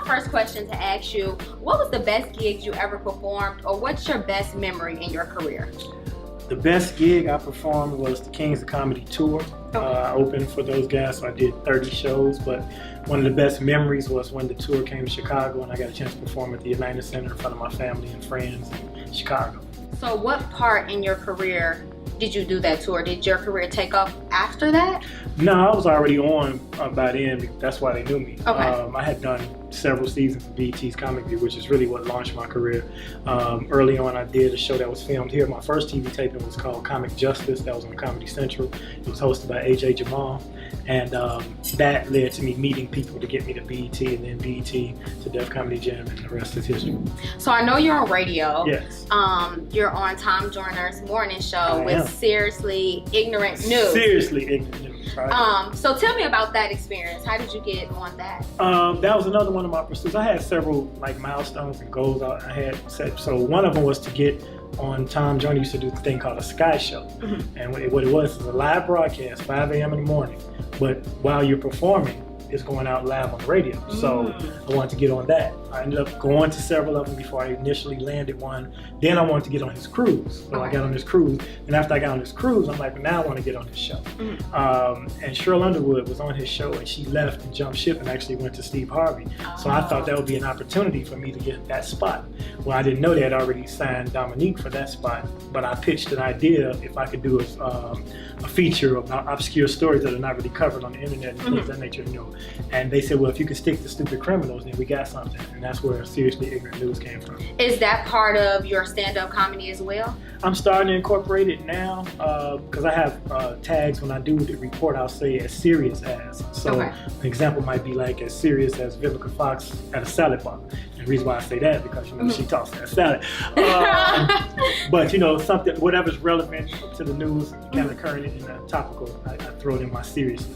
first question to ask you, what was the best gigs you ever performed, or what's your best memory in your career? The best gig I performed was the Kings of Comedy tour. I opened for those guys, so I did 30 shows, but one of the best memories was when the tour came to Chicago and I got a chance to perform at the United Center in front of my family and friends in Chicago. So what part in your career did you do that tour? Did your career take off after that? No, I was already on by then. That's why they knew me. Okay. I had done several seasons of BET's Comic View, which is really what launched my career. Early on, I did a show that was filmed here. My first TV taping was called Comic Justice. That was on Comedy Central. It was hosted by AJ Jamal. And that led to me meeting people to get me to BET, and then BET to Def Comedy Jam, and the rest is history. So I know you're on radio. Yes. You're on Tom Joyner's morning show with Seriously Ignorant News. Seriously Ignorant News. Right? So tell me about that experience. How did you get on that? That was another one of my pursuits. I had several milestones and goals I had set. So one of them was to get on Tom Joyner used to do a thing called a Sky Show. Mm-hmm. And what it was a live broadcast, 5 a.m. in the morning. But while you're performing, it's going out live on the radio. So I wanted to get on that. I ended up going to several of them before I initially landed one. Then I wanted to get on his cruise. So I got on this cruise. And after I got on this cruise, I'm like, well, now I want to get on his show. And Cheryl Underwood was on his show, and she left and jumped ship and actually went to Steve Harvey. So I thought that would be an opportunity for me to get that spot. Well, I didn't know they had already signed Dominique for that spot, but I pitched an idea if I could do a feature about obscure stories that are not really covered on the internet and things of that nature, And they said, well, if you could stick to Stupid Criminals, then we got something. And that's where Seriously Ignorant News came from. Is that part of your stand-up comedy as well? I'm starting to incorporate it now because I have tags when I do the report. I'll say as serious as. So an example might be like as serious as Vivica Fox at a salad bar. And the reason why I say that because she talks that salad. But something, whatever's relevant to the news, kind of current and topical, I throw it in my seriousness.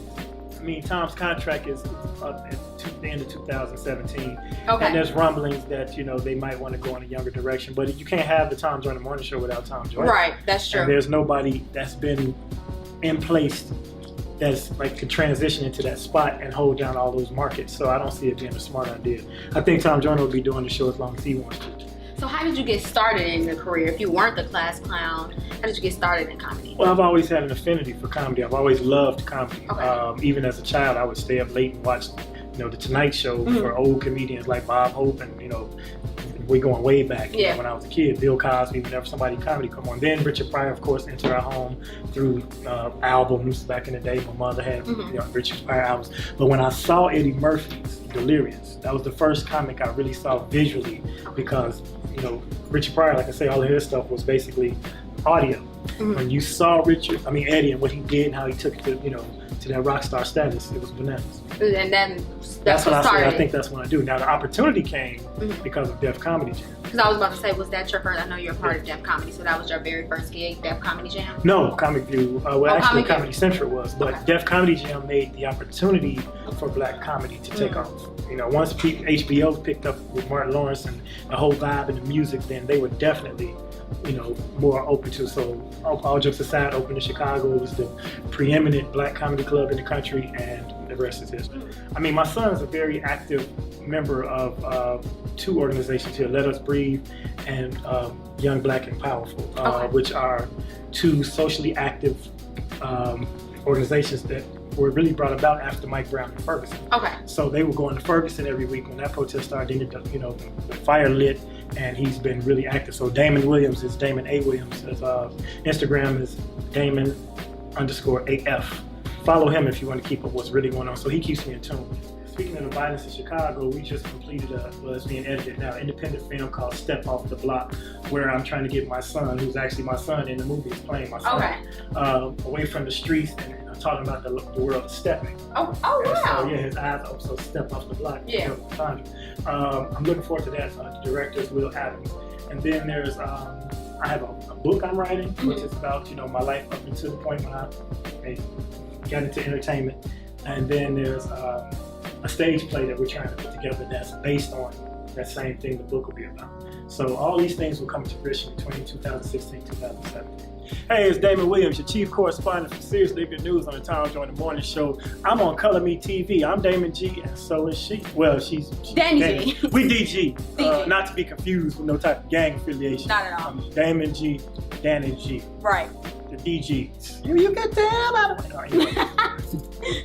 I mean, Tom's contract is up at the end of 2017. And there's rumblings that, they might want to go in a younger direction. But you can't have the Tom Joyner Morning Show without Tom Joyner. Right, that's true. And there's nobody that's been in place that's like could transition into that spot and hold down all those markets. So I don't see it being a smart idea. I think Tom Joyner will be doing the show as long as he wants to. So how did you get started in your career? If you weren't the class clown, how did you get started in comedy? Well, I've always had an affinity for comedy. I've always loved comedy. Even as a child, I would stay up late and watch, the Tonight Show for old comedians like Bob Hope and, we're going way back when I was a kid. Bill Cosby, whenever somebody in comedy come on. Then Richard Pryor, of course, entered our home through albums back in the day. My mother had Richard Pryor albums. But when I saw Eddie Murphy's Delirious, that was the first comic I really saw visually because, Richard Pryor, like I say, all of his stuff was basically audio. When you saw Eddie and what he did and how he took it to that rock star status, it was bananas. And then that's what I said. I think that's what I do. Now the opportunity came because of Def Comedy Jam. Because I was about to say, was that your first? I know you're a part of Def Comedy, so that was your very first gig, Def Comedy Jam? No, Comic View. Actually, Comedy Central was, but Def Comedy Jam made the opportunity for black comedy to take off. Once HBO picked up with Martin Lawrence and the whole vibe and the music, then they were definitely more open to. So all jokes aside, open in Chicago, it was the preeminent black comedy club in the country, and the rest is history. My son is a very active member of two organizations here, Let Us Breathe and Young Black and Powerful, which are two socially active organizations that were really brought about after Mike Brown and Ferguson. So they were going to Ferguson every week when that protest started. The fire lit, and he's been really active. So Damon Williams is Damon A. Williams. His Instagram is Damon_AF. Follow him if you want to keep up what's really going on. So he keeps me in tune. Speaking of the violence in Chicago, we just completed it's being edited now, independent film called Step Off the Block, where I'm trying to get my son, who's actually my son in the movie, is playing my son, away from the streets and talking about the world of stepping. Wow. So his eyes up, so Step Off the Block. I'm looking forward to that. The director is Will Adams. And then there's, I have a book I'm writing, which is about, my life up until the point when I got into entertainment. And then there's a stage play that we're trying to put together that's based on that same thing the book will be about. So all these things will come to fruition between 2016 2017. Hey, it's Damon Williams, your chief correspondent for Seriously Good News on the Tom Joyner Morning Show. I'm on Color Me TV. I'm Damon G, and so is she. Well, she's Danny G. We DG. DG. Not to be confused with no type of gang affiliation. Not at all. I'm Damon G, Danny G. Right. The DGs. You get the hell out of it. All right, anyway.